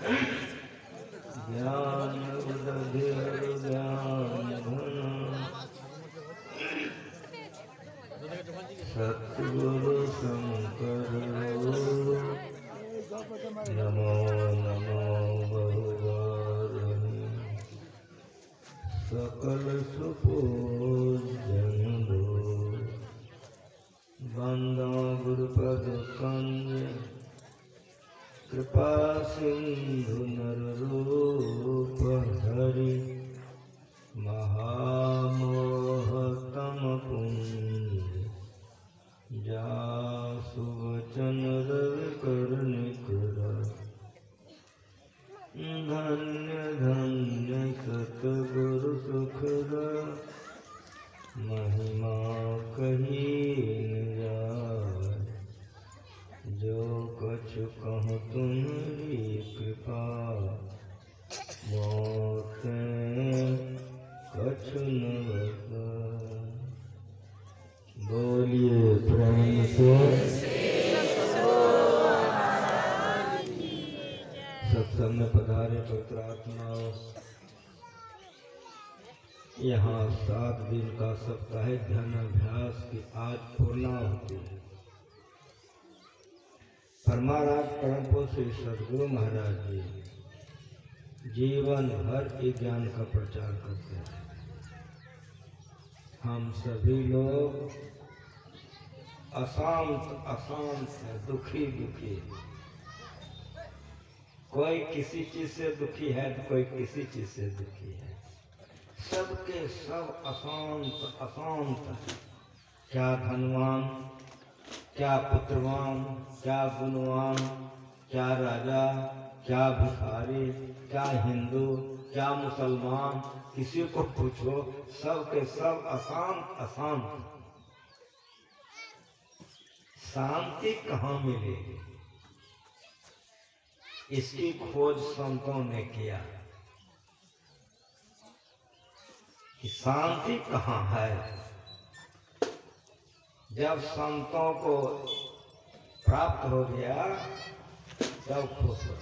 ज्ञान बुद्धिर ज्ञान धन सतगुरु शंकर नमो नमो बहुवारहि सकल सुपूजन दो बंदो गुरुपद कंज कृपा सिंधु नररूप हरि महामोहतम पुंज जासु वचन रवि कर निकरा धन्य धन्य सतगुरु सुखरा महिमा कही न जाय जो कछु कहूँ तुम्हारी कृपा मोते कछु न बता। बोलिए प्रेम से सत्संग में पधारे पवित्र आत्माओं। यहाँ 7 दिन का साप्ताहिक ध्यान अभ्यास की आज पूर्णाहुति है। परमाराज परम पूज्य श्री सद्गुरु महाराज जी जीवन भर एक ज्ञान का प्रचार करते हैं। हम सभी लोग अशांत है, दुखी है। कोई किसी चीज से दुखी है तो कोई किसी चीज से दुखी है। सबके सब अशांत है। क्या धनवान, क्या पुत्रवान, क्या गुणवान, क्या राजा, क्या भिखारी, क्या हिंदू, क्या मुसलमान, किसी को पूछो सबके सब अशांत। शांति कहाँ मिलेगी? इसकी खोज संतों ने किया कि शांति कहाँ है। जब संतों को प्राप्त हो गया तब खुश हो,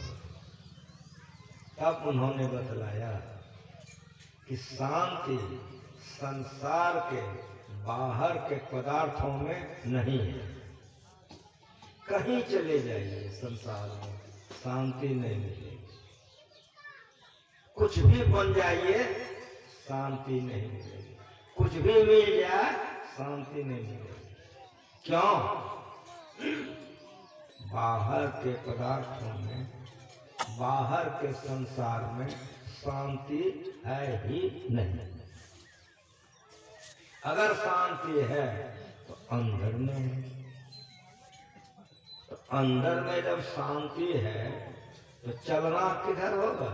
तब उन्होंने बतलाया कि शांति संसार के बाहर के पदार्थों में नहीं है। कहीं चले जाइए संसार में शांति नहीं मिलेगी। कुछ भी बन जाइए शांति नहीं मिलेगी। कुछ भी मिल जाए शांति नहीं मिलेगी। क्यों? बाहर के पदार्थों में, बाहर के संसार में शांति है ही नहीं। अगर शांति है तो अंदर में है। तो अंदर में जब शांति है तो चलना किधर होगा?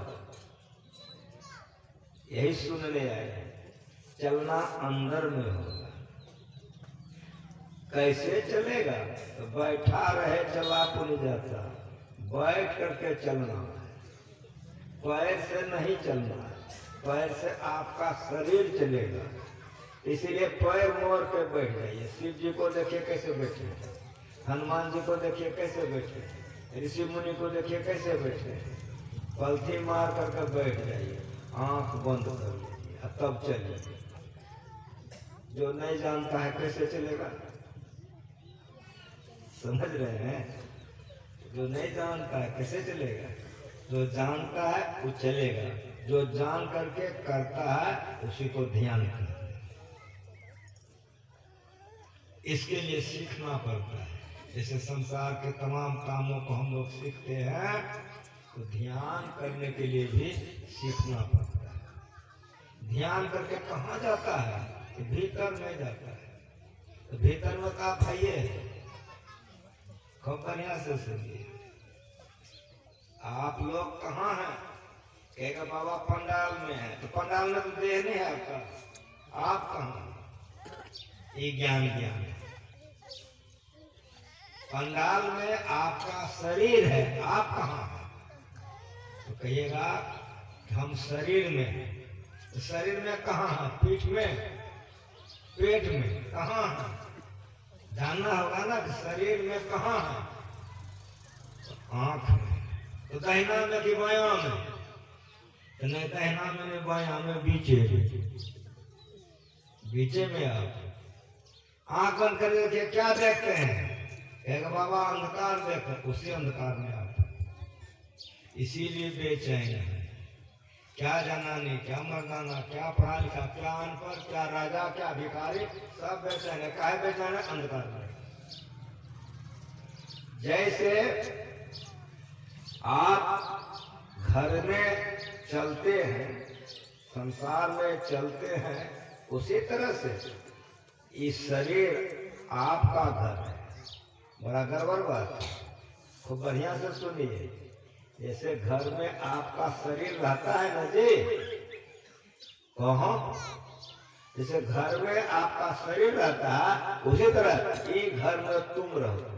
यही सुनने आए हैं। चलना अंदर में होगा। कैसे चलेगा? तो बैठा रहे चला तो नहीं जाता, बैठ करके चलना है। पैर से नहीं चलना है, पैर से आपका शरीर चलेगा। इसीलिए पैर मोड़ के बैठ जाइए। शिव जी को देखिए कैसे बैठे, हनुमान जी को देखिए कैसे बैठे, ऋषि मुनि को देखिए कैसे बैठे। पलथी मार करके बैठ जाइए, आंख बंद कर लीजिए और तब चलिए। जो नहीं जानता है कैसे चलेगा? समझ रहे हैं? जो नहीं जानता है कैसे चलेगा? जो जानता है वो चलेगा। जो जान करके करता है उसी को ध्यान करना। इसके लिए सीखना पड़ता है। जैसे संसार के तमाम कामों को हम लोग सीखते हैं तो ध्यान करने के लिए भी सीखना पड़ता है। ध्यान करके कहाँ जाता है? तो भीतर में जाता है। तो भीतर में का भाइये खूब बढ़िया से सुनिए। आप लोग कहाँ हैं? कहेगा बाबा पंडाल में है। तो पंडाल में तो देह नहीं है आपका। आप कहाँ? ये ज्ञान है। पंडाल में आपका शरीर है, आप कहाँ हैं? तो कहिएगा हम शरीर में हैं। तो शरीर में कहाँ है? पीठ में, पेट में, कहाँ है? जानना होगा ना कि शरीर में कहाँ है? तो आंख में। तो दाहिना में कि बाया में? तो नहीं, दाहिना में नहीं, बाया में, बीचे में आप आंख बंद कर देखिए, क्या देखते हैं? एक बाबा अंधकार देखते, उसी अंधकार में आप, इसीलिए बेचैन है। क्या जनानी, क्या मर्दाना, क्या पढ़ा लिखा, क्या अनपढ़, क्या राजा, क्या भिखारी, सब बेचैन है। काहे बेचैन है? अंधकार में। जैसे आप घर में चलते हैं, संसार में चलते हैं, उसी तरह से इस शरीर आपका घर है। बड़ा गड़बड़ बात है, खूब बढ़िया से सुनिए। जैसे घर में आपका शरीर रहता है ना जी, कहो, जैसे घर में आपका शरीर रहता है, उसी तरह ये घर में तुम रहो।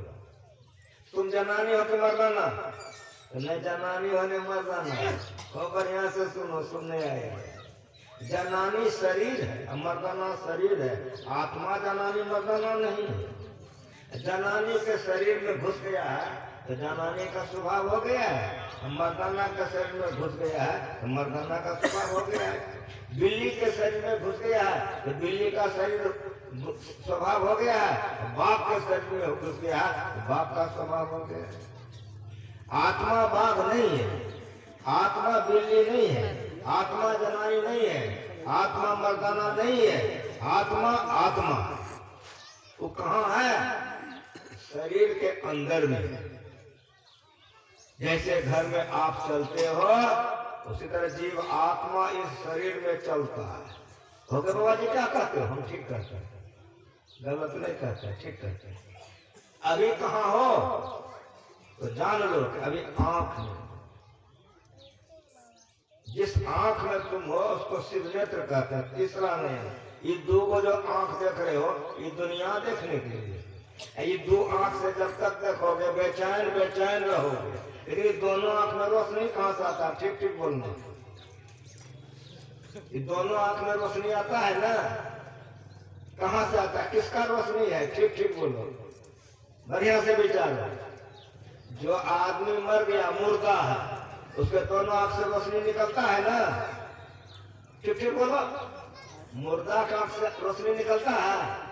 तुम जनानी हो के मर्दाना? तो नहीं, जनानी होने मर्दाना। खूब बढ़िया से सुनो, सुनने आएगा। जनानी शरीर है, मर्दाना शरीर है। आत्मा जनानी मर्दाना नहीं है। जनानी के शरीर में घुस गया है तो जनानी का स्वभाव हो गया है। मर्दाना के शरीर में घुस गया है तो मर्दाना का स्वभाव हो गया है। बिल्ली के शरीर में घुस गया है तो बिल्ली का शरीर स्वभाव हो गया है। बाप के शरीर में घुस गया है तो बाप का स्वभाव हो गया है। आत्मा बाघ नहीं है, आत्मा बिल्ली नहीं है, आत्मा जनानी नहीं है, आत्मा मर्दाना नहीं है। आत्मा आत्मा वो कहाँ है? शरीर के अंदर में। जैसे घर में आप चलते हो, उसी तरह जीव आत्मा इस शरीर में चलता है। हो गए बाबा जी? क्या कहते हो? हम ठीक कहते हैं, गलत नहीं कहते, ठीक कहते हैं। अभी कहाँ हो तो जान लो कि अभी आंख में। जिस आंख में तुम हो उसको शिव नेत्र कहते हैं, तीसरा नहीं। ये दो को जो आंख देख रहे हो, ये दुनिया देखने के लिए। ये दो आंख से जब तक देखोगे बेचैन बेचैन रहोगे। लेकिन दोनों आंख में रोशनी कहाँ से आता है? ठीक ठीक बोलना। ये दोनों आंख में रोशनी आता है ना, कहाँ से आता है? किसका रोशनी है? ठीक ठीक बोलो, बढ़िया से विचारो। जो आदमी मर गया, मुर्दा है, उसके दोनों आंख से रोशनी निकलता है ना, ठीक ठीक बोलो। मुर्दा का आंख से रोशनी निकलता है?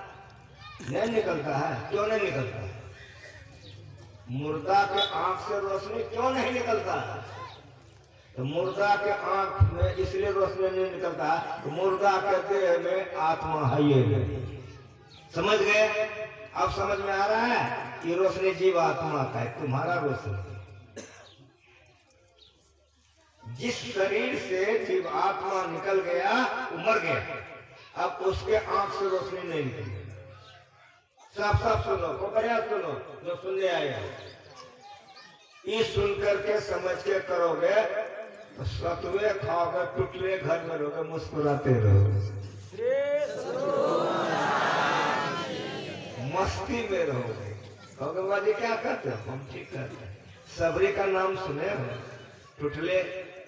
नहीं निकलता है। क्यों नहीं निकलता है? मुर्दा के आंख से रोशनी क्यों नहीं निकलता है? तो मुर्दा के आंख में इसलिए रोशनी नहीं निकलता है तो मुर्दा के देह में आत्मा है ये नहीं। समझ गए? अब समझ में आ रहा है? ये रोशनी जीव आत्मा का है, तुम्हारा रोशनी। जिस शरीर से जीव आत्मा निकल गया वो मर गया, अब उसके आंख से रोशनी नहीं निकली। साफ साफ सुनो, को बढ़िया सुनो, जो सुनने आए। ये सुन करके समझ के करोगे तो सतुए खाओगे, टुटले घर में रहोगे, मुस्कुराते रहोगे, मस्ती में रहोगे। कहोगे बाबा जी क्या करते हो? हम ठीक करते हैं। सबरी का नाम सुने हो? टुटले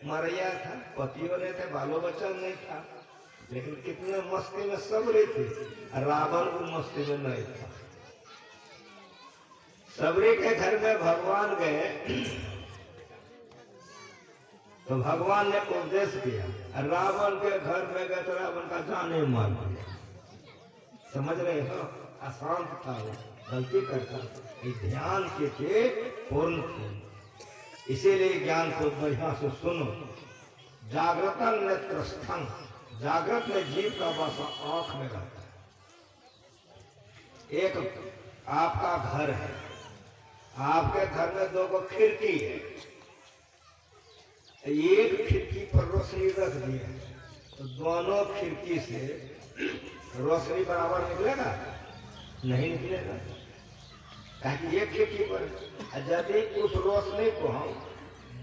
मरैया था, पतियों ने थे, बालो बच्चा नहीं था, लेकिन कितने मस्ती में सबरी थी। रावण को मस्ती में नहीं था। सबरी के घर में भगवान गए तो भगवान ने उपदेश किया। रावण के घर में गए तो रावण का जाने मार दिया। समझ रहे हो? अशांत था वो, गलती करता, ध्यान के थे पूर्ण थे। इसीलिए ज्ञान को बढ़िया से सुनो। जागृतन नेत्रस्थं, जागृत में जीव का वासा आंख में रहता है। एक आपका घर है, आपके घर में दो को खिड़की है, एक खिड़की पर रोशनी रख दी है तो दोनों खिड़की से रोशनी बराबर निकलेगा? नहीं निकलेगा। ताकि एक खिड़की पर यदि उस रोशनी को हम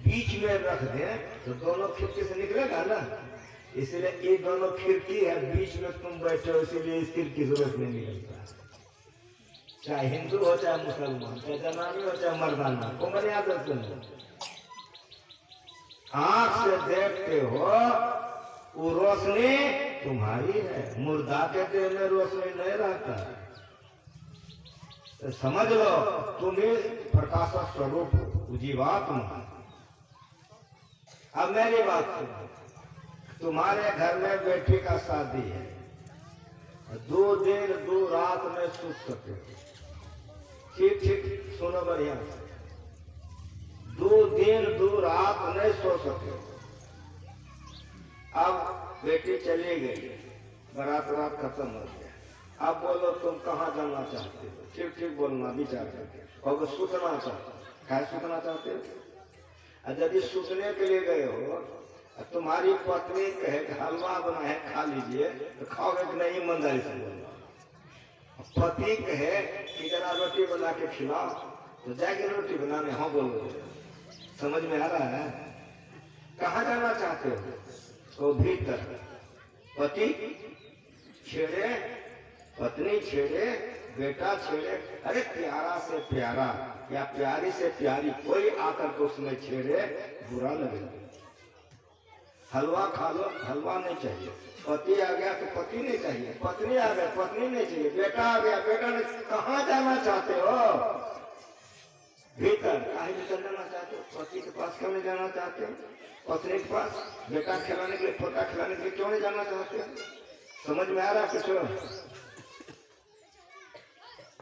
बीच में रख दें तो दोनों खिड़की से निकलेगा ना। इसलिए ये दोनों खिड़की है, बीच में तुम बैठे हो, इसीलिए इस खिड़की से रोशनी निकलता है। चाहे हिंदू हो चाहे मुसलमान, चाहे जनानी हो चाहे मर्दाना, को मर्याद सुनो। आंख से देखते हो वो रोशनी तुम्हारी है, मुर्दा के देह में रोशनी नहीं रहता। तो समझ लो तुम ही प्रकाश स्वरूप हो, जीवात्मा। अब मेरी बात सुनो, तुम्हारे घर में बेटी का शादी है, 2 दिन 2 रात में सूत सकते हो। ठीक ठीक सुनो बढ़िया से, 2 दिन 2 रात नहीं सो सके। अब बेटी चली गई, बारात रात खत्म हो गया। अब बोलो तुम कहाँ जाना चाहते हो? ठीक ठीक बोलना विचार करके। और सूतना चाहते हो, क्या सूतना चाहते हो? और यदि सूतने के लिए गए हो, तुम्हारी पत्नी कहे हलवा बना है खा लीजिए, तो खाओगे कि नहीं? ईमानदारी से बोलना। पति कहे कि जरा रोटी बना के खिलाओ, तो जाके रोटी बनाने हाँ बोलो। समझ में आ रहा है? कहाँ जाना चाहते हो? तो भीतर। पति छेड़े, पत्नी छेड़े, बेटा छेड़े, अरे प्यारा से प्यारा या प्यारी से प्यारी कोई आकर के उसमें छेड़े, बुरा लगे। हलवा खा लो, हलवा नहीं चाहिए। पति आ गया तो पति नहीं चाहिए, पत्नी आ गया पत्नी नहीं चाहिए, बेटा आ गया बेटा नहीं। कहाँ जाना चाहते हो? भीतर। काहे भीतर जाना चाहते हो? पति के पास क्यों नहीं जाना चाहते? पत्नी के पास बेटा खिलाने के लिए, पोता खिलाने के लिए क्यों नहीं जाना चाहते? समझ में आ रहा कुछ?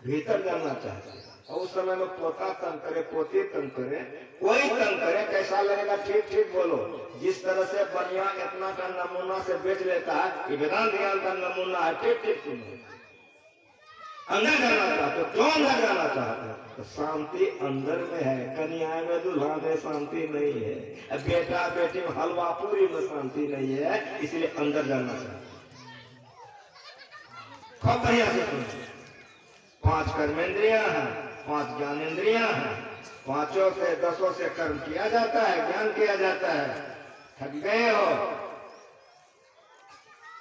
भीतर जाना चाहते हैं। और उस समय में पोता तंग करे, पोती तंग करे, कोई तंग करे, कैसा लगेगा? ठीक ठीक बोलो। जिस तरह से बढ़िया इतना का नमूना से बेच लेता है कि वेदांत ज्ञान का नमूना है। ठीक ठीक सुनो। अंदर जाना चाहते हो? क्यों अंदर जाना चाहते हो? तो शांति अंदर में है। कन्या में दूल्हा में शांति नहीं है, बेटा बेटी में हलवा पूरी में शांति नहीं है, इसलिए अंदर जाना चाहते। खूब बढ़िया से सुनो। 5 कर्मेंद्रियां हैं, 5 ज्ञानेंद्रियां हैं। 5 से 10 से कर्म किया जाता है, ज्ञान किया जाता है। थक गए हो,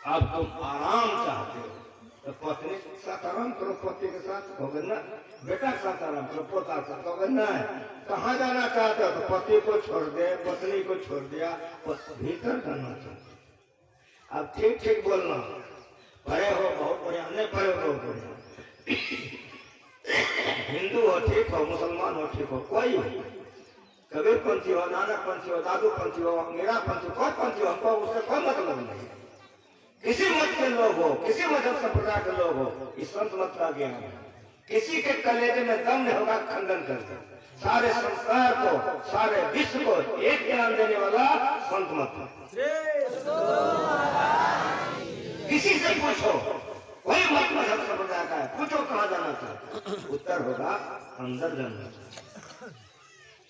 अब तुम आराम चाहते हो, तो पत्नी के साथ आराम करो, पति के साथ होगा ना, बेटा के साथ आराम करो, पोता के साथ होगा ना। कहाँ जाना चाहते हो? तो पति को छोड़ दे, पत्नी को छोड़ दिया, भीतर जाना चाहते। अब ठीक ठीक बोलना। पढ़े हो बहुत बढ़िया, नहीं पढ़े हो बहुत बढ़िया। हिंदू हो ठीक हो, मुसलमान हो ठीक हो, कोई हो, कबीर पंथी हो, नानक पंथी हो, दादू पंथी हो, मीरा पंथी हो, कोई पंथी हो, हमको उससे कोई मतलब नहीं। किसी मत के लोग हो, किसी मजहब संप्रदाय के लोग हो, इस संत मत का ज्ञान है। किसी के कलेजे में दम नहीं होगा, खंडन कर दो। सारे संसार को, सारे विश्व को एक ज्ञान देने वाला संत मत है। किसी से पूछो, कोई मत मजहब संप्रदाय का है, पूछो कहाँ जाना चाहते? उत्तर होगा अंदर जाना चाहते।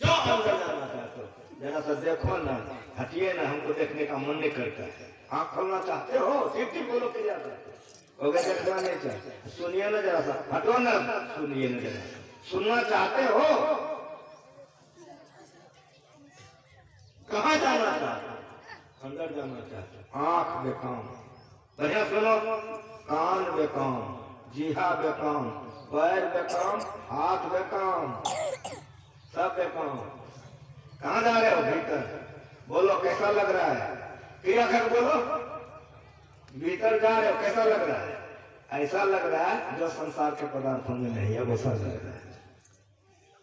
क्यों अंदर जाना चाहते हो? जरा सा देखो ना, हटिए ना, हमको देखने का मन नहीं करता है। आँख खोलना चाहते हो? ठीक ठीक बोलो कि जाता हो गया, देखना नहीं चाहते। सुनिए ना जरा सा, हटो ना, सुनिए ना जरा। सुनना चाहते हो? कहाँ जाना चाहते? अंदर जाना चाहते। आँख बेकाम, बढ़िया सुनो। कान बेकाम, जीहा बेकाम, पैर बेकाम, हाथ बेकाम, सब बेकाम। कहाँ जा रहे हो? भीतर। बोलो कैसा लग रहा है? क्रिया कर बोलो। भीतर जा रहे हो, कैसा लग रहा है? ऐसा लग रहा है जो संसार के पदार्थों में नहीं है, वैसा लग रहा है।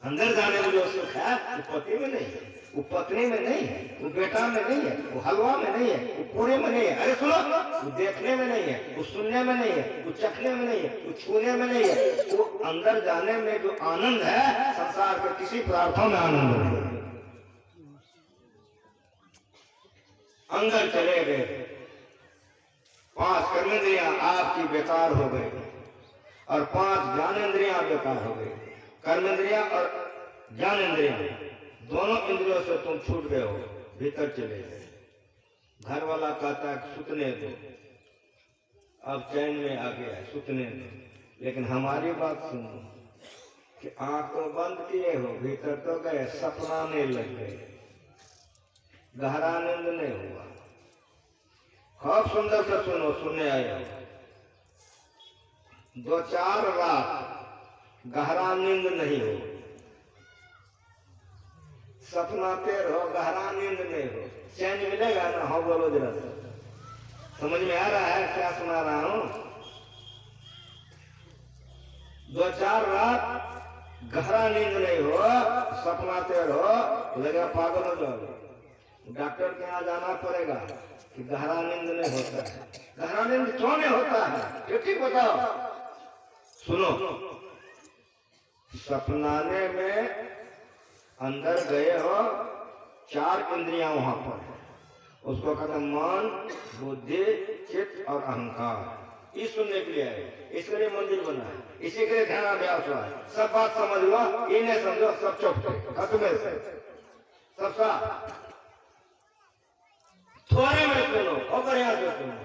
अंदर जाने में जो सुख है वो पति में नहीं है, वो पत्नी में नहीं है, वो बेटा में नहीं है, वो हलवा में नहीं है, वो पूरे में नहीं है। अरे सुनो, वो देखने में नहीं है, वो सुनने में नहीं है, वो चखने में नहीं है, वो छूने में नहीं है। वो अंदर जाने में जो आनंद है, संसार के किसी पदार्थों में आनंद नहीं है। अंदर चले गए, 5 कर्मेंद्रियां आपकी बेकार हो गई और 5 ज्ञानेंद्रियां बेकार हो गई। कर्मेंद्रियां और ज्ञानेंद्रियां दोनों इंद्रियों से तुम छूट गए हो, भीतर चले गए। घर वाला कहता है सुतने दो, अब चैन में आ गया, सुतने दो। लेकिन हमारी बात सुनो कि आंख तो बंद किए हो, भीतर तो गए, सपनाने लग गए, गहरा नींद नहीं हुआ। खूब सुंदर से सुनो, सुनने आए हो। 2-4 रात गहरा नींद नहीं हो, सपनाते रहो, गहरा नींद नहीं हो, चैन मिलेगा ना? हाँ बोलो जरा, समझ में आ रहा है क्या सुना रहा हूं? 2-4 रात गहरा नींद नहीं हो, सपनाते रहो, लगेगा पागल हो जाओगे। डॉक्टर के यहाँ जाना पड़ेगा कि गहरा नींद नहीं होता है। गहरा नींद क्यों नहीं होता है? ठीक बताओ। सुनो, सपनाने में अंदर गए हो, 4 इंद्रियां वहां पर है, उसको कहते हैं मन, बुद्धि, चित्त और अहंकार। ये सुनने के लिए है, इसके लिए मंदिर बना है, इसी के लिए ध्यान अभ्यास हुआ है। सब बात समझ लो, ये नहीं समझो सब चुप खत्म से सबका थोड़े में सुनो और बढ़िया से सुनो।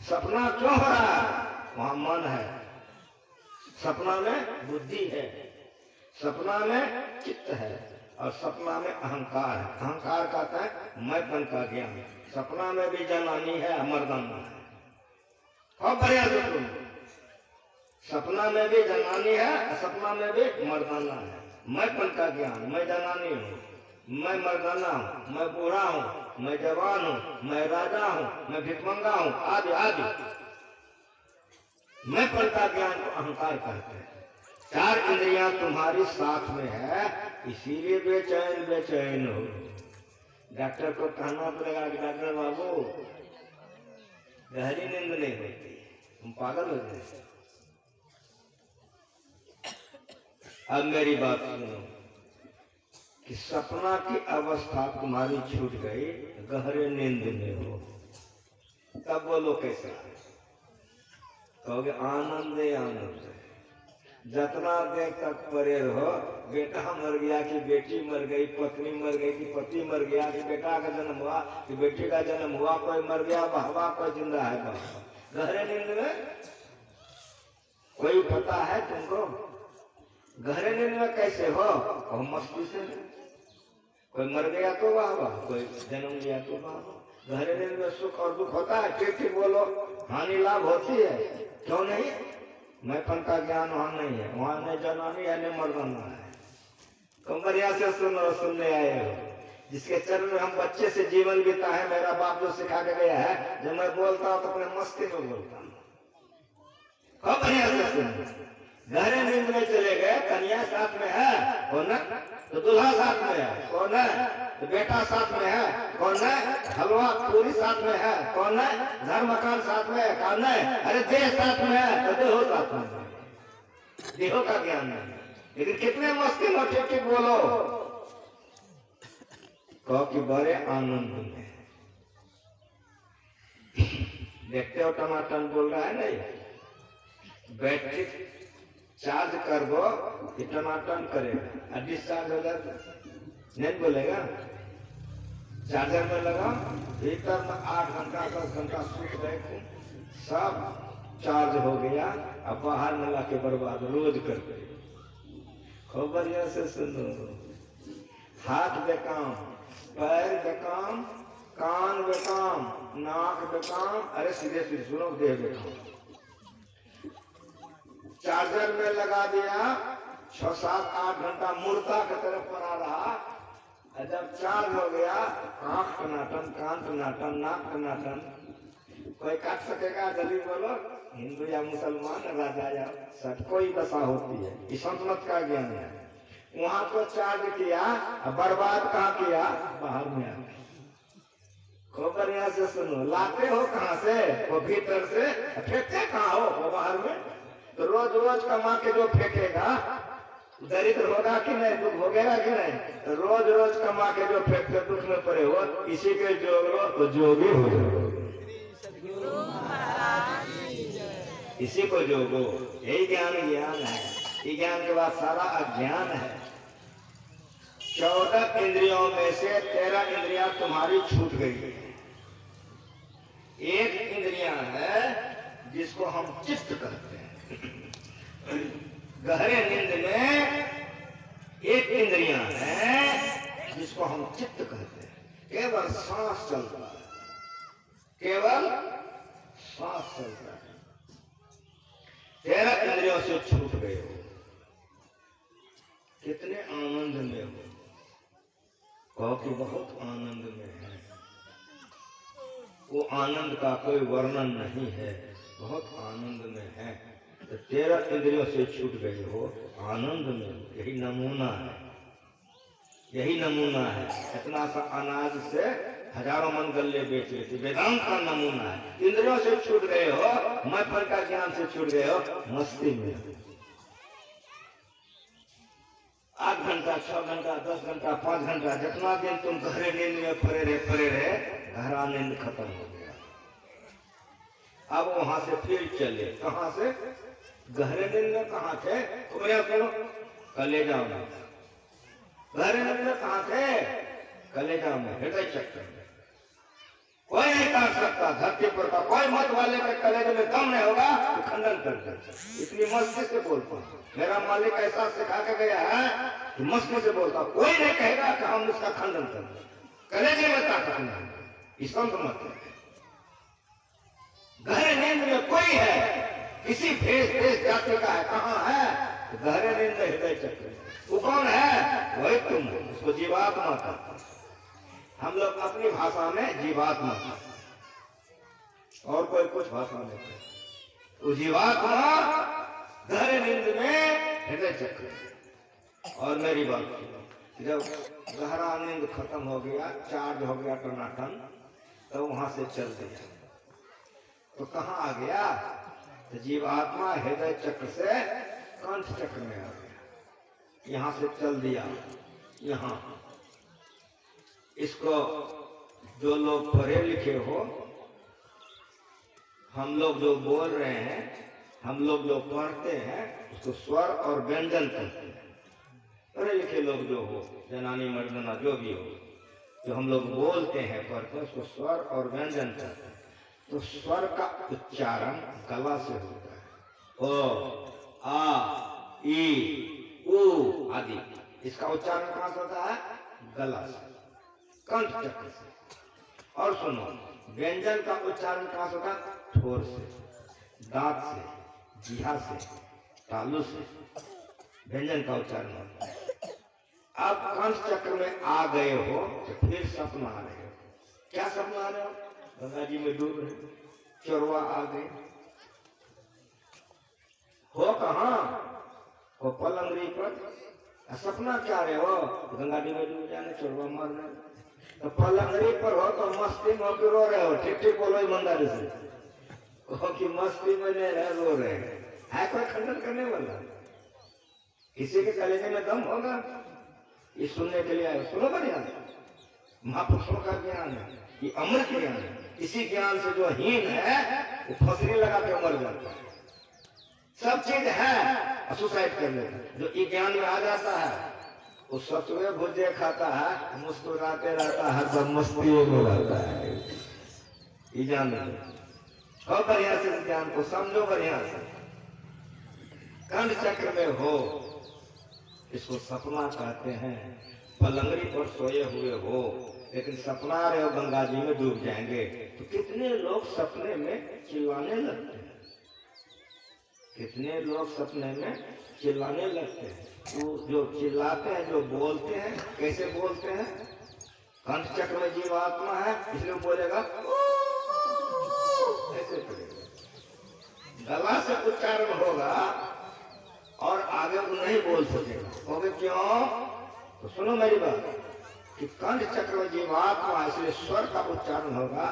सपना क्यों हो रहा है? वहां मन है, सपना में बुद्धि है, सपना में चित्त है और सपना में अहंकार है। अहंकार कहता है मैंपन का ज्ञान। सपना में भी जनानी है, मर्दाना है। और बढ़िया से सुनो, सपना में भी जनानी है, सपना में भी मर्दाना है। मैंपन का ज्ञान, मैं जनानी हूँ, मैं मर्दाना हूँ, मैं बूढ़ा हूँ, मैं जवान हूँ, मैं राजा हूँ, मैं भिखमंगा हूँ, आदि आदि। मैंपन का ज्ञान को अहंकार कहते हैं। 4 इंद्रियां तुम्हारी साथ में है, इसीलिए बेचैन बेचैन हो। डॉक्टर को कहना पड़ेगा कि डॉक्टर बाबू गहरी नींद नहीं होती, तुम पागल हो गए। अब मेरी बात सुनो कि सपना की अवस्था तुम्हारी छूट गई, गहरे नींद में हो, तब बोलो कैसा? कहोगे आनंद आनंद। जितना देर तक परे रहो, बेटा मर गया कि बेटी मर गई, पत्नी मर गई कि पति मर गया, कि बेटा का जन्म हुआ कि बेटी का जन्म हुआ, कोई मर गया बहवा, कोई जिंदा है बहवा। गहरे नींद में कोई पता है तुमको? गहरे नींद में कैसे हो? और मस्ती से। कोई मर गया तो वाह, कोई जन्म लिया तो वाह। गहरे नींद में सुख और दुख होता है। ठीक ठीक बोलो, हानि लाभ होती है, क्यों नहीं? मैंपन का ज्ञान वहां नहीं है, वहां न जनानी है न मर्दाना है। तुम बढ़िया से सुनो, सुनने आए हो। जिसके चरण में हम बच्चे से जीवन बीता है, मेरा बाप जो सिखा के गया है, जब मैं बोलता हूँ तो अपने मस्ती में बोलता हूँ। बढ़िया से सुनो। गहरे नींद में चले गए, कन्या साथ में है, कौन है? तो दूल्हा साथ में है, कौन है? तो बेटा साथ में है, कौन है? हलवा पूरी साथ में है, कौन है? घर मकान साथ में है, कौन है? अरे देह साथ में है, तो देहो साथ में है। देहो का ज्ञान नहीं, लेकिन कितने मस्ती में ठीक ठीक बोलो। कहो कि बड़े आनंद में। देखते हो टमाटर बोल रहा है नहीं, बैटरी चार्ज कर दो कि टमाटर करेगा, और डिस्चार्ज हो जाए नहीं बोलेगा। चार्जर में लगा, भीतर में 8 घंटा 10 घंटा सूख गए, सब चार्ज हो गया, अब बाहर में लाके बर्बाद रोज कर गए। खूब बढ़िया से सुनो। हाथ बेकाम, पैर बेकाम, कान बेकाम, नाक बेकाम, अरे सीधे सीधे सुनो, देह बेकाम। चार्जर में लगा दिया, 6 7 8 घंटा मुर्दा की तरफ पड़ा रहा। जब चार्ज हो गया, आंख टनाटन, कान टनाटन, नाक टनाटन। कोई काट सकेगा? जल्दी बोलो। हिंदू या मुसलमान, राजा या सब, कोई दशा होती है। ये संत मत का ज्ञान है। वहां तो चार्ज किया, बर्बाद कहाँ किया? बाहर में आके। खूब बढ़िया से सुनो, लाते हो कहाँ से? वो भीतर से। फेंकते कहाँ हो? वो बाहर में। तो रोज रोज कमा के जो फेंकेगा, दरिद्र होगा कि नहीं? दुख होगेगा कि नहीं? तो रोज रोज कमा के जो फेंकते दुख में पड़े हो, इसी के जोग लो तो जोगी हो जाओ। इसी को जोगो, यही ज्ञान ज्ञान है। ये ज्ञान के बाद सारा अज्ञान है। 14 इंद्रियों में से 13 इंद्रियां तुम्हारी छूट गई है। एक इंद्रियां है जिसको हम चित्त कहते हैं। गहरे नींद में एक इंद्रियां है जिसको हम चित्त कहते हैं। केवल सांस चलता है, केवल सांस चलता है। 13 इंद्रियों से छूट गए हो, कितने आनंद में हो? कहो कि बहुत आनंद में है। वो आनंद का कोई वर्णन नहीं है, बहुत आनंद में है। तो 13 इंद्रियों से छूट गए हो, आनंद में, यही नमूना है। यही नमूना है। इतना सा अनाज से हजारों मन गल्ले बेच लेते, वेदांत का नमूना है। इंद्रियों से छूट गए हो, मैं फल का ज्ञान से छूट गए हो, मस्ती में 8 घंटा 6 घंटा 10 घंटा 5 घंटा जितना दिन तुम गहरे नींद में पड़े रहे, गहरा नींद खत्म हो गया। अब वहां से फिर चले, कहां से? गहरे नींद में कहां थे? कलेजा में। गहरे नींद में कहां थे? कलेजा में, हृदय चक्र में। कोई नहीं काट सकता धरती पर का कोई मत वाले के कलेजे में दम नहीं होगा तो खंडन कर देता। इतनी मस्ती से बोलता हूँ, मेरा मालिक ऐसा सिखा के गया है कि मस्ती से बोलता। कोई नहीं कहेगा कि हम उसका खंडन कर दें, कलेजे में ताकत नहीं, इसका मत है। गहरे नींद में कोई है, किसी भेष जाति का है, कहाँ है? तो गहरे नींद में हृदय चक्र। वो कौन है? वही तुम, उसको जीवात्मा कहते हैं। हम लोग अपनी भाषा में जीवात्मा, और कोई कुछ भाषा में वो जीवात्मा गहरे नींद में हृदय चक्र। और मेरी बात सुनो, जब गहरा नींद खत्म हो गया, चार्ज हो गया टनाटन, तो वहां से चल दिया तो कहाँ आ गया? तो जीवात्मा हृदय चक्र से कंठ चक्र में आ गया, यहां से चल दिया यहां। इसको जो लोग पढ़े लिखे हो, हम लोग जो बोल रहे हैं, हम लोग जो पढ़ते हैं, उसको स्वर और व्यंजन कहते हैं। पढ़े लिखे लोग जो हो, जनानी मर्दना जो भी हो, जो हम लोग बोलते हैं पढ़ते हैं, उसको स्वर और व्यंजन कहते हैं। तो स्वर का उच्चारण गला से होता है। ओ, आ, ई, उ आदि, इसका उच्चारण कहां से होता है? गला से, कंठ चक्र से। और सुनो, व्यंजन का उच्चारण कहां से होता है? ठोर से, दांत से, जीहा से, तालु से व्यंजन का उच्चारण होता है। अब कंठ चक्र में आ गए हो तो फिर सपना आ रहे हो। क्या सपना आ रहे हो? गंगा जी में डूब रहे, चोरवा आ गए हो, कहां हो? पलंगरी पर। सपना क्या रहे हो? गंगा जी में डूब जाने, चोरवा मारने। तो पलंगरी पर हो तो मस्ती में होकर रो रहे हो, ठीक ठीक बोलो ईमानदारी से, हो कि मस्ती में नहीं रहे, रो रहे है। कोई खंडन करने वाला? किसी के कलेजे में दम होगा? ये सुनने के लिए आए, सुनो बढ़िया, महापुरुषों का ज्ञान है, ये अमृत ज्ञान है। इसी ज्ञान से जो हीन है वो फसरी लगा के मर जाता है। सब चीज है, सुसाइड कर लेता है। जो ये ज्ञान में आ जाता है वो सतुए भुजे खाता है, मुस्कुराते रहता है, सब मस्ती में रहता है। ये जान लो बढ़िया से, ज्ञान को समझो बढ़िया से। कंठ चक्र में हो, इसको सपना कहते हैं। पलंगरी पर सोए हुए हो, लेकिन सपना रहे हो गंगा जी में डूब जाएंगे। तो कितने लोग सपने में चिल्लाने लगते हैं, कितने लोग सपने में चिल्लाने लगते हैं। वो जो चिल्लाते हैं, जो बोलते हैं, कैसे बोलते हैं? कंठ चक्र में जीवात्मा है, इसलिए बोलेगा ऐसे करेगा, गला से उच्चारण होगा और आगे वो नहीं बोल सकेगा। कहोगे क्यों? तो सुनो मेरी बात कि कंठ चक्र में जीवात्मा, इसलिए स्वर का उच्चारण होगा।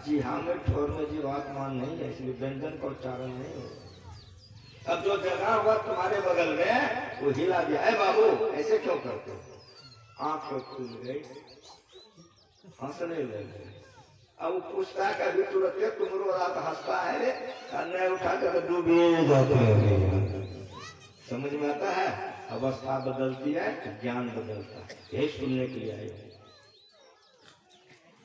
जी हाँ, में ठोर में जीवात्मा नहीं है, इसलिए व्यंजन का उच्चारण नहीं होगा। अब जो जगह हुआ तुम्हारे बगल में, वो हिला दिया, है बाबू ऐसे क्यों करते हो? आंख खुल गई, हंसने लगे। अब वो पूछता है कभी तुरंत तुम रो रहा तो हंसता है, नहीं उठा कर डूबे जाते हैं। समझ में आता है? अवस्था बदलती है तो ज्ञान बदलता है, यही सुनने के लिए आए।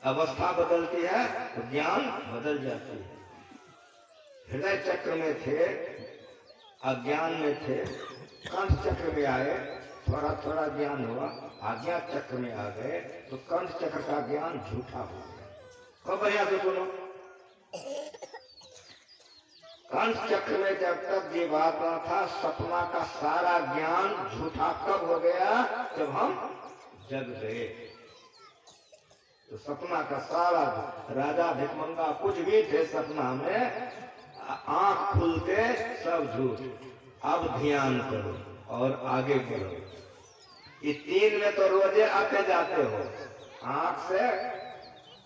अवस्था बदलती है तो ज्ञान बदल जाती है। हृदय चक्र में थे, अज्ञान में थे, कंठ चक्र में आए, थोड़ा थोड़ा ज्ञान हुआ, आज्ञा चक्र में आ गए तो कंठ चक्र का ज्ञान झूठा हो गया। कब बढ़िया से सुनो, कंठ चक्र में जब तक जीवात्मा था, सपना का सारा ज्ञान झूठा कब हो गया? जब हम जग गए। तो सपना का सारा, राजा भिखमंगा कुछ भी थे सपना में, आंख खुलते सब झूठ। अब ध्यान करो और आगे बढ़ो। ये 3 में तो रोजे आते जाते हो, आंख से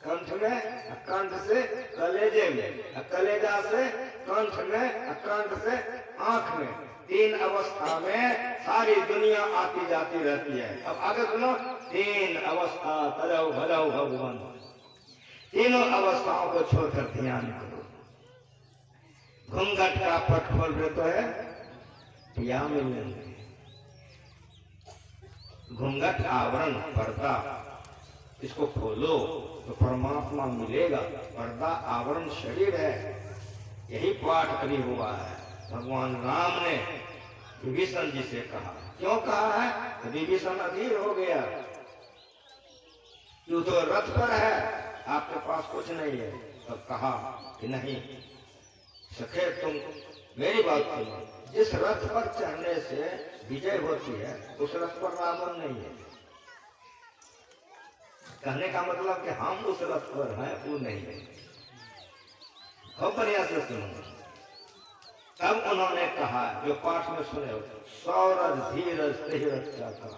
कंठ में, कंठ से कलेजे में, कलेजा से कंठ में, कंठ से आंख में, 3 अवस्था में सारी दुनिया आती जाती रहती है। अब आगे सुनो, 3 अवस्था तरव भलव भगवान, तीनों अवस्थाओं को छोड़कर ध्यान करो। घूंघट का पट खोल रहे तो है पिया मिलेंगे, घूंघट आवरण पर्दा, इसको खोलो तो परमात्मा मिलेगा। पर्दा आवरण शरीर है, यही पाठ अभी हुआ है। भगवान राम ने विभीषण जी से कहा, क्यों कहा है? तो विभीषण अधीर हो गया, तू तो रथ पर है, आपके पास कुछ नहीं है। तब कहा कि नहीं सखे, तुम मेरी बात सुनो, जिस रथ पर चढ़ने से विजय होती है उस रथ पर रावण नहीं है। कहने का मतलब कि हम उस रथ पर हैं, वो नहीं है। बहुत बढ़िया से सुनो। तब उन्होंने कहा, जो पाठ में सुने हो, सौरज धीरज तेरज चाका,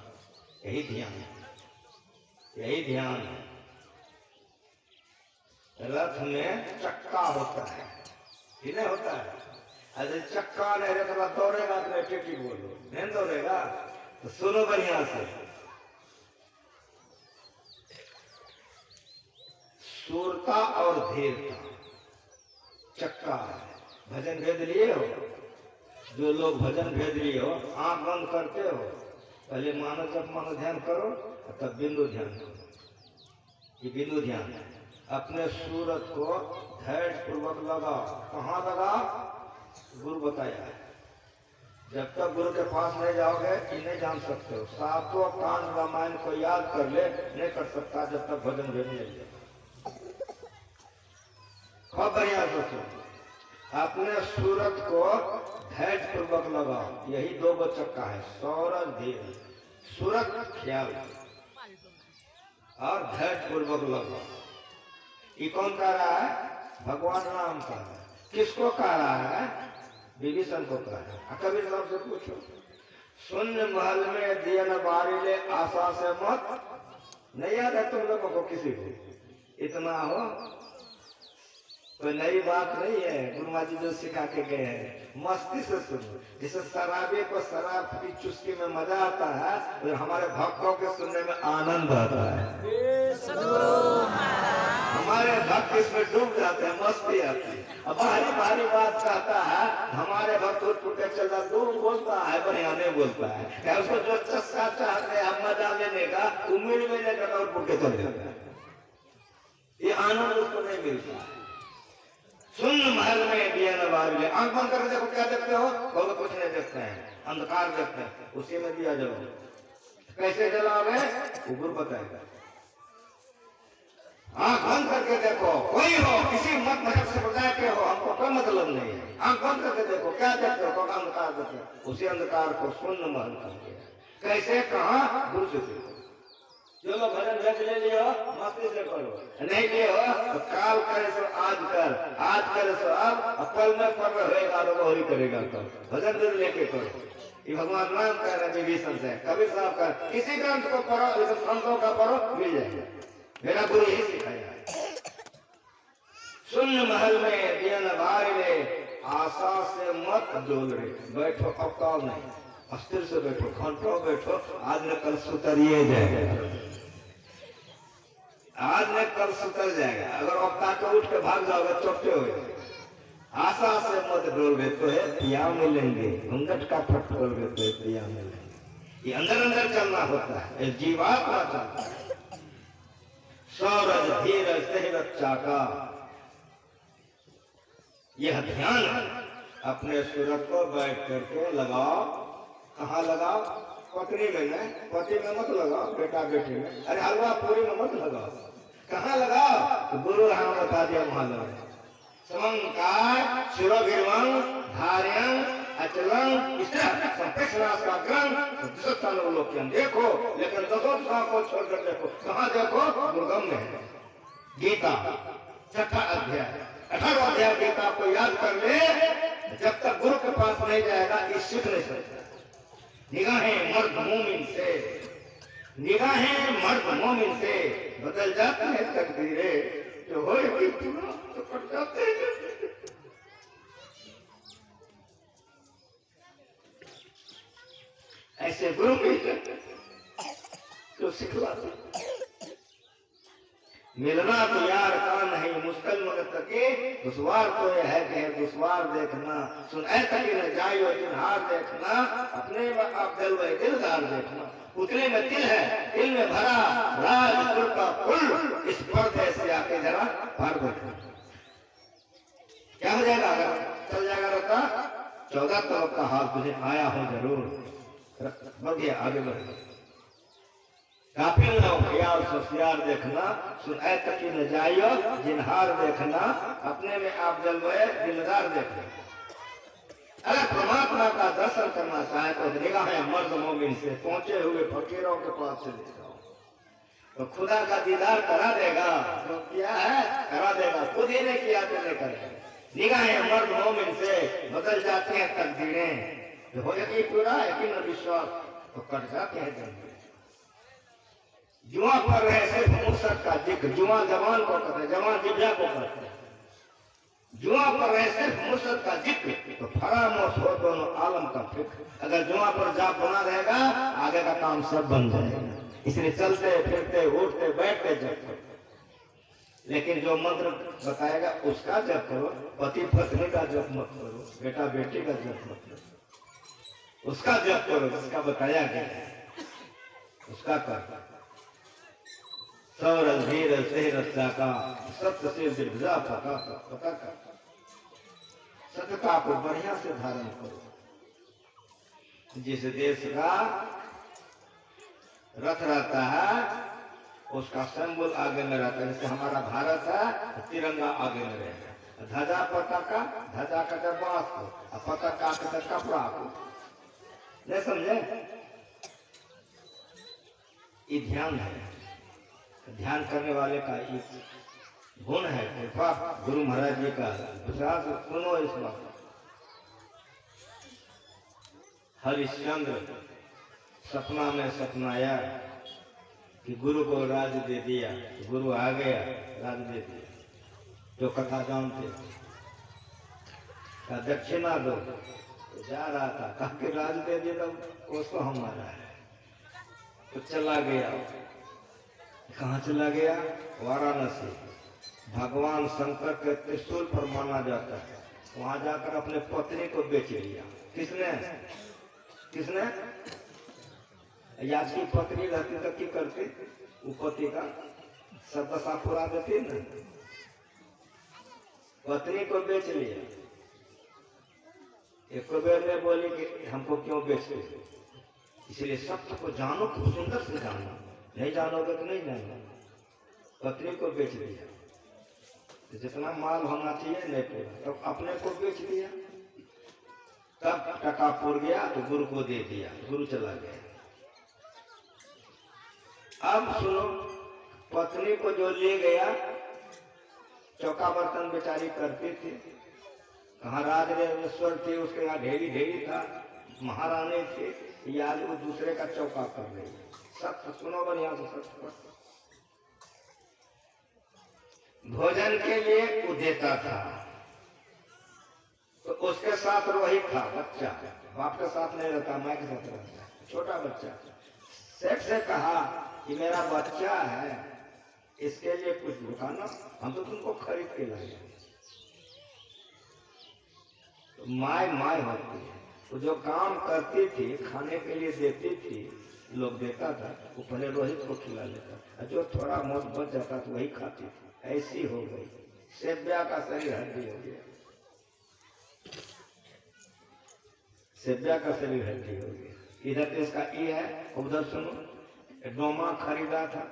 यही ध्यान है, यही ध्यान है। रथ में चक्का होता है, नहीं होता है? अरे चक्का नहीं रहता, दौड़ेगा तो टिकी बोलो, नहीं दौड़ेगा। तो सुनो बढ़िया से, सूरता और धीरता चक्का है। भजन भेद लिए हो, जो लोग भजन भेद लिए हो, आंख बंद करते हो, पहले मानो जब मानो ध्यान करो, तब बिंदु ध्यान करो। ये बिंदु ध्यान है। अपने सूरत को धैर्य पूर्वक लगाओ। कहाँ लगाओ? गुरु बताया है। जब तक गुरु के पास नहीं जाओगे कि नहीं जान सकते हो। 7 कांड रामायण को याद कर ले, नहीं कर सकता जब तक भजन भेद नहीं ले। बहुत बढ़िया सोचो, अपने सूरत को धैर्य पूर्वक लगाओ। यही 2 चक्का है, सौरज धीरज। सूरत ख्याल और धैर्य पूर्वक लगाओ। ये कौन कह रहा है? भगवान राम कह रहा है। किसको कह रहा है? विभीषण को कह रहा है। कबीर साहब से पूछो, शून्य महल में दिए न बारिले आशा से मत। नहीं याद है तुम लोगों को किसी को? इतना हो, कोई नई बात नहीं है। गुरुमा जी जो सिखा के गए हैं, मस्ती से सुनो। जिसे शराबी को शराब की चुस्की में मजा आता है, और हमारे भक्तों के सुनने में आनंद आता है। हमारे भक्त इसमें डूब जाते हैं, मस्ती आती है। अब भारी भारी बात कहता है, हमारे भक्त उठ के चलता, तू बोलता है बढ़िया नहीं बोलता है। क्या उसको जो चस्का चाहते हैं मजा लेने का, उम्मीद में लेकर और उठ के चल जाता है। ये आनंद उसको नहीं मिलता है। शून्य महल में दिया न बारिले। आंख बंद करके देखो, क्या देखते हो? बहुत कुछ नहीं देखते हैं, अंधकार देखते हैं। उसी में दिया जलाओ। कैसे जलाओगे? गुरु बताएगा। आंख बंद करके देखो, कोई हो, किसी मत मजहब से बजाय के हो, हमको कोई मतलब नहीं है। आंख बंद करके देखो, क्या देखते हो? तो अंधकार देखते हो। उसी अंधकार को शून्य महल कर दिया। कैसे? कहाँ? गुरु से सीखो। जो लोग भजन भेद ले लियो, मस्ती से करो। नहीं लिए हो तो काल करे सो आज कर, आज करे सो अब, कल में पर रहेगा तो गौरी करेगा। कल भजन भेद लेके करो। ये भगवान राम कह रहे विभीषण से। कबीर साहब का किसी ग्रंथ को पढ़ो, जैसे संतों का पढ़ो, मिल जाएगा। मेरा गुरु यही सिखाया है। शून्य महल में दिया न बारिले आशा से मत डोल रे। बैठो, अवकाल नहीं, अस्थिर से बैठो, घंटों बैठो। आज न कल सुतरिए जाएगा, आज न कल सुतर जाएगा। अगर अवता के उठ के भाग जाओगे चौटे हो। आशा से मत डोल तो है पिया मिलेंगे। घूंघट का पट खोल तो है पिया मिलेंगे। ये अंदर अंदर चलना होता है, जीवात्मा चलता है। सौरज धीरज तेरज चाका, यह ध्यान है। अपने सूरत को बैठ करके लगाओ। कहाँ लगाओ? पत्नी में नहीं, पति में मत लगाओ, बेटा बेटी में। अरे हलवा पूरी में मत लगाओ। कहाँ लगाओ? तो गुरु हाँ बता दिया, वहां लगाओ। समंकार शिरोभिर्वं धार्यं अचलं देखो, लेकिन दशोत्साह को छोड़कर देखो। कहाँ देखो? दुर्गम में। गीता 6ठा अध्याय, 18वां अध्याय गीता को याद कर ले। जब तक गुरु के पास नहीं जाएगा ये सीख नहीं सकता। निगाहें मर्द मोमिन से निगाहें मर्द मोमिन से बदल जाती है तकदीरें, जो हो कि पूरा तो कट जाते हैं। ऐसे गुरु मिल जाते जो सिखलाते। मिलना तो यार का नहीं मुश्किल मगर तके, दुश्वार तो यह है कि दुश्वार देखना। सुन ऐसा कि न जाइयो जिन्हार देखना, अपने में आप जलवे दिलदार देखना। उतने में दिल है, दिल में भरा राजपुर का पुल, इस पर्दे से आके जरा पार देखना। क्या हो जाएगा अगर चल जाएगा रहता? 14 तरफ का हाल तुझे आया हो जरूर। बढ़ गया, आगे बढ़ गया। काफिल न हो ख्याल सोशियार देखना, सुन ऐसा कि न जाइयो जिन्हार देखना, अपने में आप जलवे दिलदार देखना। अगर परमात्मा का दर्शन करना चाहे तो निगाहें मर्द मोमिन से पहुंचे हुए फकीरों के पास से ले जाओ, तो खुदा का दीदार करा देगा। तो क्या है, करा देगा, खुद ही नहीं किया तो नहीं करेगा। निगाहें मर्द मोमिन से बदल जाती हैं तकदीरें, जो हो यकीन पूरा यकीन और विश्वास तो कट जाते हैं जल्दी। जुआ पर रहे सिर्फ मुर्शद का जिक्र, जुआ जवान को कहते हैं, जवान जिब्या को कहते हैं। जुआ पर रहे सिर्फ मुर्शद का जिक्र, तो फरामोश हो दोनों आलम का फिक्र। अगर जुआ पर जाप बना रहेगा, आगे का काम सब बन जाएगा। इसलिए चलते फिरते उठते बैठते जपते, लेकिन जो मंत्र बताएगा उसका जप करो। पति पत्नी का जप मत करो, बेटा बेटी का जप मत करो, उसका जप करो जिसका बताया गया है, उसका कर। सौरल धीरल सेहरत का सत्य से दिग्जा पता कर, सत्यता को बढ़िया से धारण करो। जिस देश का रथ रहता है उसका सिंबल आगे में रहता है। जैसे हमारा भारत है, तिरंगा आगे में रहेगा। ध्वजा पताका, ध्वजा का जब बांस को, पताका का कपड़ा को, नहीं समझे? ये ध्यान है, ध्यान करने वाले का एक गुण है। कृपा गुरु महाराज जी का विश्वास सुनो इस बात। हरिश्चंद्र सपना में सपनाया कि गुरु को राज दे दिया, गुरु आ गया, राज दे दिया। जो कथा जानते का दक्षिणा दो, तो जा रहा था, कहा कि राज दे दिया तो उसको हमारा है, तो चला गया। कहाँ चला गया? वाराणसी। भगवान शंकर के त्रिशूल पर माना जाता है। वहां जाकर अपने पत्नी को बेच लिया। किसने? किसने? आज की पत्नी रहती तो क्या करती? वो पति का सब दशा पूरा देती न, पत्नी को बेच लिया। एक बेर में बोली कि हमको क्यों बेचते? इसलिए सत्य को जानो, खूब सुंदर से जानो, नहीं जानोगे तो नहीं जानना। पत्नी को बेच दिया, तो जितना माल होना चाहिए नहीं पूरा, तो अपने को बेच दिया। तब टका पूर गया तो गुरु को दे दिया, गुरु चला गया। अब सुनो, पत्नी को जो ले गया, चौका बर्तन बेचारी करती थी, कहाँ राजरेश्वर थी, उसके यहाँ ढेरी ढेरी था, महारानी थी, आज वो दूसरे का चौका कर रही है। सत्य सुनो बढ़िया से, सत्य। भोजन के लिए वो देता था, तो उसके साथ वही था बच्चा, बाप के साथ नहीं रहता, माँ के साथ रहता, छोटा बच्चा। सेठ से कहा कि मेरा बच्चा है, इसके लिए कुछ भुगताना, हम तो तुमको खरीद के लाए। तो माय माय होती है, वो जो काम करती थी, खाने के लिए देती थी, लोग देता था, वो पहले रोहित को खिला लेता, जो थोड़ा बहुत बच जाता तो वही खाती थी। ऐसी हो गई, सेव्या का शरीर हड्डी हो गया, सेव्या का शरीर हड्डी हो गया। इधर तो इसका ये है, उधर सुनो, डोमा खरीदा था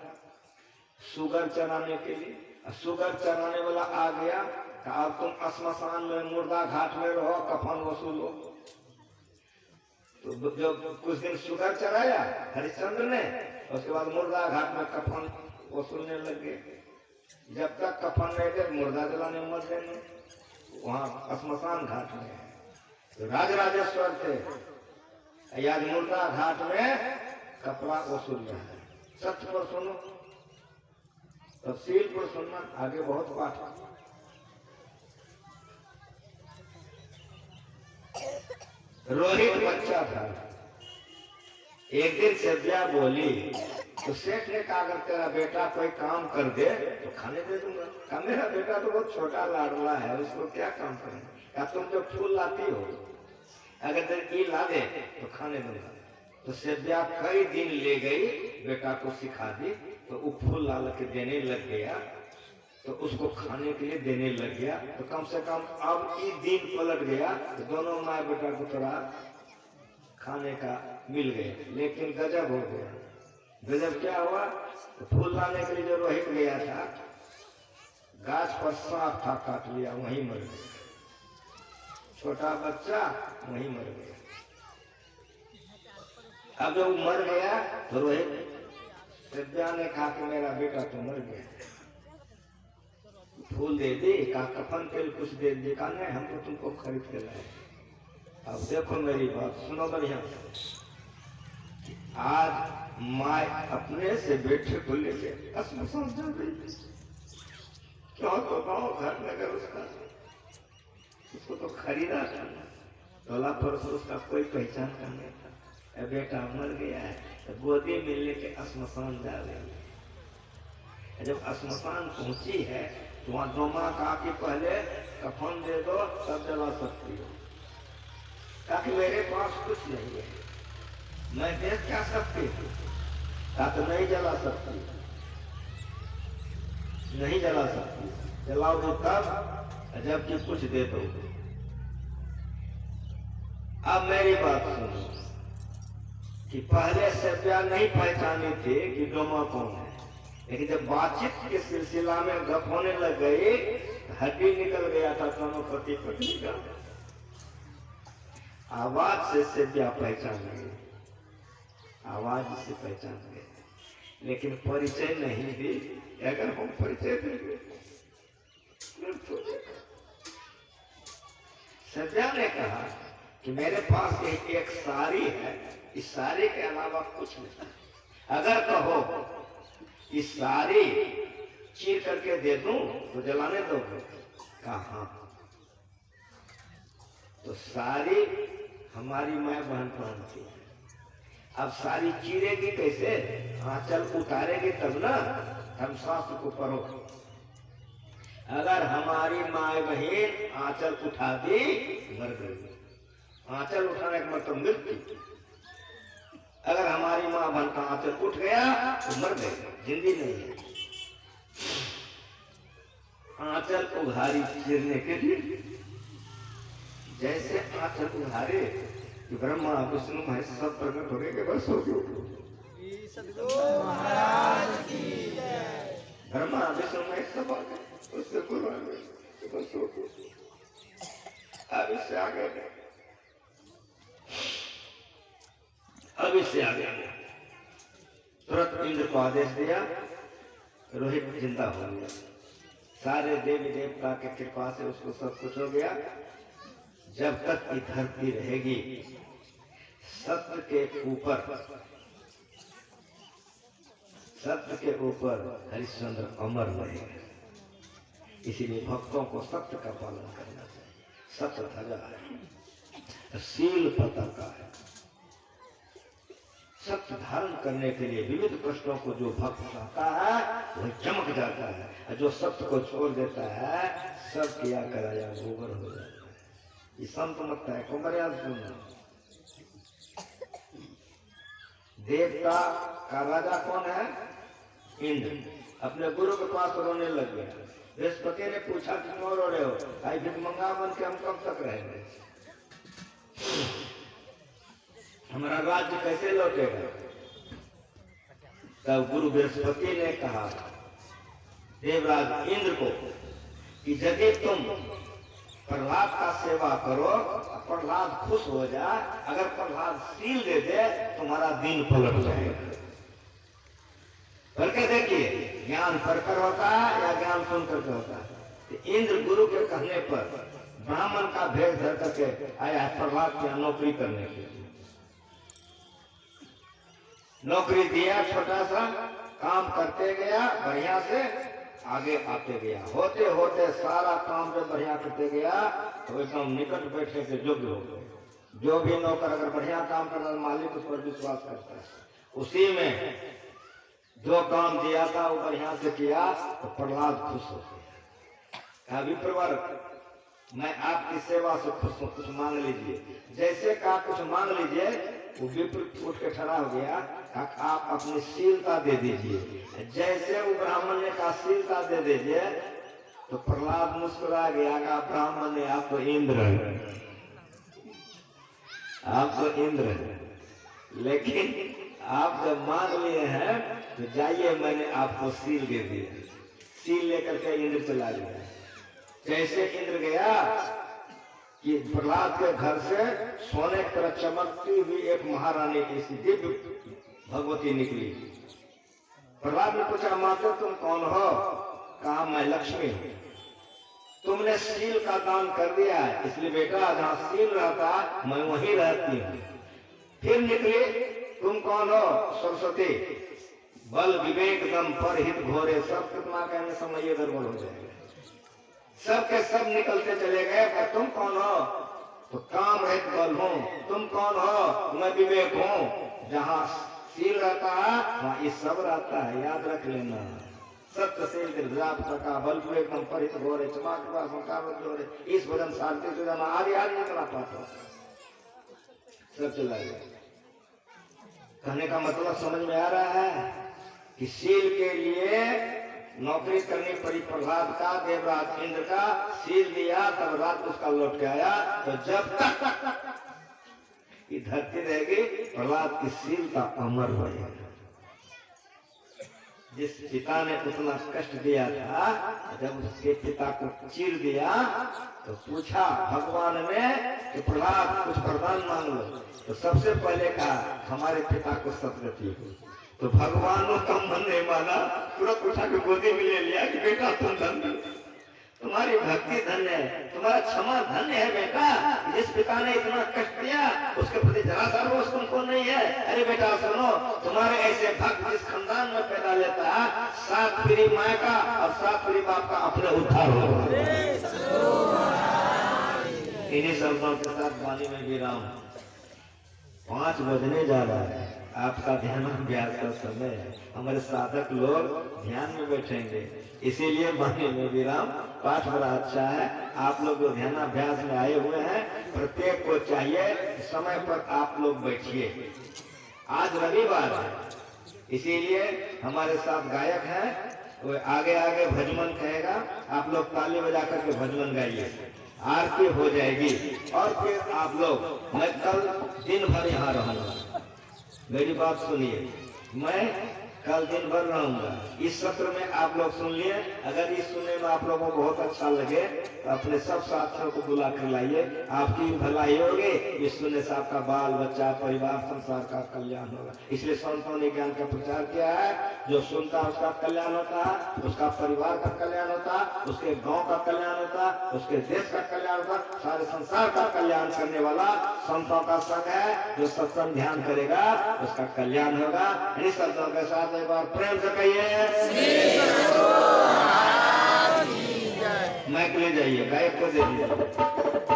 शुगर चराने के लिए। शुगर चराने वाला आ गया, कहा तुम श्मशान में मुर्दा घाट में रहो, कफन वसूलो। तो जो कुछ दिन शुगर चराया हरिश्चंद्र ने, उसके बाद मुर्दा घाट में कफन वसूलने लगे। जब तक कफन नहीं थे मुर्दा जलाने मत देने, वहां श्मशान घाट में तो राजराजेश्वर थे, आज मुर्दा घाट में कपड़ा वसूल रहा है। सत्य पर सुनो, तफसील पर सुनना, आगे बहुत पाठ। रोहित बच्चा था। एक दिन सब्जियां बोली तो सेठ ने कहा अगर तेरा बेटा कोई काम कर दे तो खाने दे दूंगा। कहा मेरा बेटा तो बहुत छोटा लाडला है, उसको क्या काम करेंगे? क्या तुम जो फूल लाती हो अगर तेरे ला दे तो खाने दूंगा। तो सब्जियां कई दिन ले गई, बेटा को सिखा दी, तो वो फूल ला के देने लग गया, तो उसको खाने के लिए देने लग गया। तो कम से कम अब ये दिन पलट गया तो दोनों माँ बेटा को थोड़ा खाने का मिल गया। लेकिन गजब हो गया। गजब क्या हुआ? तो फूल लाने के लिए जो रोहित गया था, गाछ पर सांप था, काट लिया, वहीं मर गया। छोटा बच्चा वहीं मर गया। अब जब मर गया तो रोहित सब्जियां ने कहा कि मेरा बेटा तो मर गया, फूल दे दी, कहा कफन तेल कुछ दे दी, कहा नहीं हम तो तुमको खरीद के लाए। अब देखो मेरी बात सुनो बढ़िया। आज माँ अपने से बेटे को लेके अस्मशान चल रही, क्यों? तो गाँव घर में अगर उसको तो खरीदा था, तोला परसों उसका कोई पहचान का नहीं था। बेटा मर गया है तो गोदी में लेके अस्मशान जा रही है। जब अस्मशान पहुंची है तो वहां दोमा कहा कि पहले कफन दे दो तब जला सकती हो। कहा कि मेरे पास कुछ नहीं है, मैं दे क्या सकती हूँ? कहा तो नहीं जला सकती, नहीं जला सकती, जलाओगे तब जबकि कुछ दे दो। अब मेरी बात सुनो कि पहले सब्जियां नहीं पहचानी थी कि डोमा कौन है, लेकिन जब बातचीत के सिलसिला में गप होने लग गई, हड्डी निकल गया था दोनों पति पत्नी का। आवाज से सब्जियां पहचान गई, आवाज से पहचान गए, लेकिन परिचय नहीं दी। अगर हम परिचय देंगे सब्जियां ने कहा कि मेरे पास एक साड़ी है, इस साड़ी के अलावा कुछ नहीं। अगर कहो इस साड़ी चीर करके दे दूं तो जलाने दोगे? कहा हाँ। तो साड़ी हमारी माँ बहन पहनती है, अब साड़ी चीरेगी कैसे? आंचल उतारेगी तब ना। हम शास्त्र को पढ़ो, अगर हमारी माँ बहन आंचल उठा दी मर गई। आंचल उठाने का मतलब मृत्यु। अगर हमारी माँ बहन का आंचल उठ गया तो मर गए, जिंदगी नहीं है। आंचल उघारी चीरने के लिए, जैसे आंचल उघारे कि ब्रह्मा विष्णु महेश सब प्रकट हो गए, बस हो गए। ब्रह्मा विष्णु महेश सब आ गए, उससे गुरु आ गए, बस हो गए। अब इससे आगे तुरंत इंद्र को आदेश दिया, रोहित जिंदा हो गया। सारे देवी देवता के कृपा से उसको सब कुछ हो गया। जब तक की धरती रहेगी सत्य के ऊपर हरिश्चंद्र अमर रहेगा। इसीलिए भक्तों को सत्य का पालन करना चाहिए। सत्य ध्वजा है, शील पताका है। सत्य धारण करने के लिए विविध कष्टों को जो भक्त चाहता है वह चमक जाता है, और जो सत्य को छोड़ देता है सब किया कराया गोबर हो जाता है। ये संत मत है को मर्यादा सुनना। देवता का राजा कौन है? इंद्र। अपने गुरु के पास रोने लग गया। बृहस्पति ने पूछा कि क्यों रो रहे हो? भाई भिखमंगा बन के हम कब तक रहेंगे? हमारा राज्य कैसे लौटेगा? तब गुरु बृहस्पति ने कहा देवराज इंद्र को कि यदि तुम प्रहलाद का सेवा करो, प्रहलाद खुश हो जाए, अगर प्रहलाद सील दे दे तुम्हारा दिन पलट जाएगा। करके देखिए, ज्ञान पढ़कर होता है या ज्ञान सुनकर के होता है। तो इंद्र गुरु के कहने पर ब्राह्मण का भेष धर करके आया है प्रहलाद की नौकरी करने के लिए। नौकरी दिया, छोटा सा काम करते गया, बढ़िया से आगे आते गया। होते होते सारा काम जब बढ़िया करते गया तो एकदम निकट बैठने के योग्य हो गए। जो भी नौकर अगर बढ़िया काम कर रहा है, मालिक उस पर विश्वास करता है। उसी में जो काम दिया था वो बढ़िया से किया तो प्रहलाद खुश हो गया। विप्रवर, मैं आपकी सेवा से खुश हूँ, कुछ मांग लीजिए। जैसे कहा कुछ मांग लीजिए, वो विप्र उठ के खड़ा हो गया, आप अपनी शीलता दे दीजिए। जैसे वो ब्राह्मण ने कहा शीलता दे दीजिए, तो प्रहलाद मुस्कुरा गया, कहा ब्राह्मण ने आप तो इंद्र है, आप तो इंद्र है, लेकिन आप जब मांग लिए हैं तो जाइए, मैंने आपको सील दे दिया। सील लेकर के इंद्र चला गया। जैसे इंद्र गया कि प्रहलाद के घर से सोने की तरह चमकती हुई एक महारानी की दिव्य भगवती निकली। प्रहलाद ने पूछा, माता तुम कौन हो? कहा मैं लक्ष्मी हूँ। तुमने सील का दान कर दिया है, इसलिए बेटा जहाँ सील रहता मैं वहीं रहती हूँ। फिर निकली, तुम कौन हो? सरस्वती। बल विवेक दम पर हित घोरे, सब कितना कहने समय ये गड़बड़ हो जाएगा। सब के सब निकलते चले गए। तुम कौन हो? तो काम रहित बल हूँ। तुम कौन हो? मैं विवेक हूँ। जहाँ सील रहता है वहाँ ये सब रहता है, याद रख लेना। सत्यशील का बल विवेक दम पर हित घोरे, इस भजन सारथी से जाना आदि आदि निकला पाता, सब चला गया। कहने का मतलब समझ में आ रहा है कि शील के लिए नौकरी करनी पड़ी प्रहलाद का। देवराज इंद्र का सील दिया, तब रात उसका लौट के आया। तो जब तक ये धरती रहेगी, प्रहलाद की सील का अमर रहेगा। जिस पिता ने उतना कष्ट दिया था, जब उसके पिता को चीर दिया तो पूछा भगवान ने कि प्रहलाद कुछ वरदान मांग लो। तो सबसे पहले कहा हमारे पिता को सदगति हो। तो भगवान ने कम मन नहीं माना, तुरंत उठा के गोदी में ले लिया कि बेटा तुम धन्य, तुम्हारी भक्ति धन्य है, तुम्हारा क्षमा धन्य है बेटा। जिस पिता ने इतना कष्ट दिया उसके प्रति जरा सा रोष तुमको नहीं है। अरे बेटा सुनो, तुम्हारे ऐसे भक्त जिस खानदान में पैदा लेता है, 7 पीढ़ी माँ का और 7 पीढ़ी बाप का अपने उद्धार होगा। इन्हीं शब्दों के साथ वाणी में विराम। 5 बजने जा रहा है, आपका ध्यान अभ्यास का समय है। हमारे साधक लोग ध्यान में बैठेंगे, इसीलिए वाणी में विराम। पाठ बड़ा अच्छा है। आप लोग जो ध्यानाभ्यास में आए हुए हैं, प्रत्येक को चाहिए समय पर आप लोग बैठिए। आज रविवार है, इसीलिए हमारे साथ गायक हैं, वो आगे आगे भजन कहेगा। आप लोग ताली बजा करके भजन गाइए, आरती हो जाएगी। और फिर आप लोग, मैं कल दिन भर यहाँ रहूंगा, मेरी बात सुनिए, मैं कल दिन भर रहूंगा। इस सत्र में आप लोग सुन लिए। अगर इस सुनने में आप लोगों को बहुत अच्छा लगे तो अपने सब साथियों को बुला कर लाइए, आपकी भलाई होगी। इस सुनने से आपका बाल बच्चा परिवार संसार का कल्याण होगा। इसलिए संतों ने ज्ञान का प्रचार किया है। जो सुनता है उसका कल्याण होता है, उसका परिवार का कल्याण होता है, उसके गाँव का कल्याण होता है, उसके देश का कल्याण होता है, सारे संसार का कल्याण करने वाला संतों का संग है। जो सत्संग ध्यान करेगा उसका कल्याण होगा। इन शब्दों के साथ एक बार प्रेम से कहिए, माइक ले जाइए, गायक को दे दीजिए।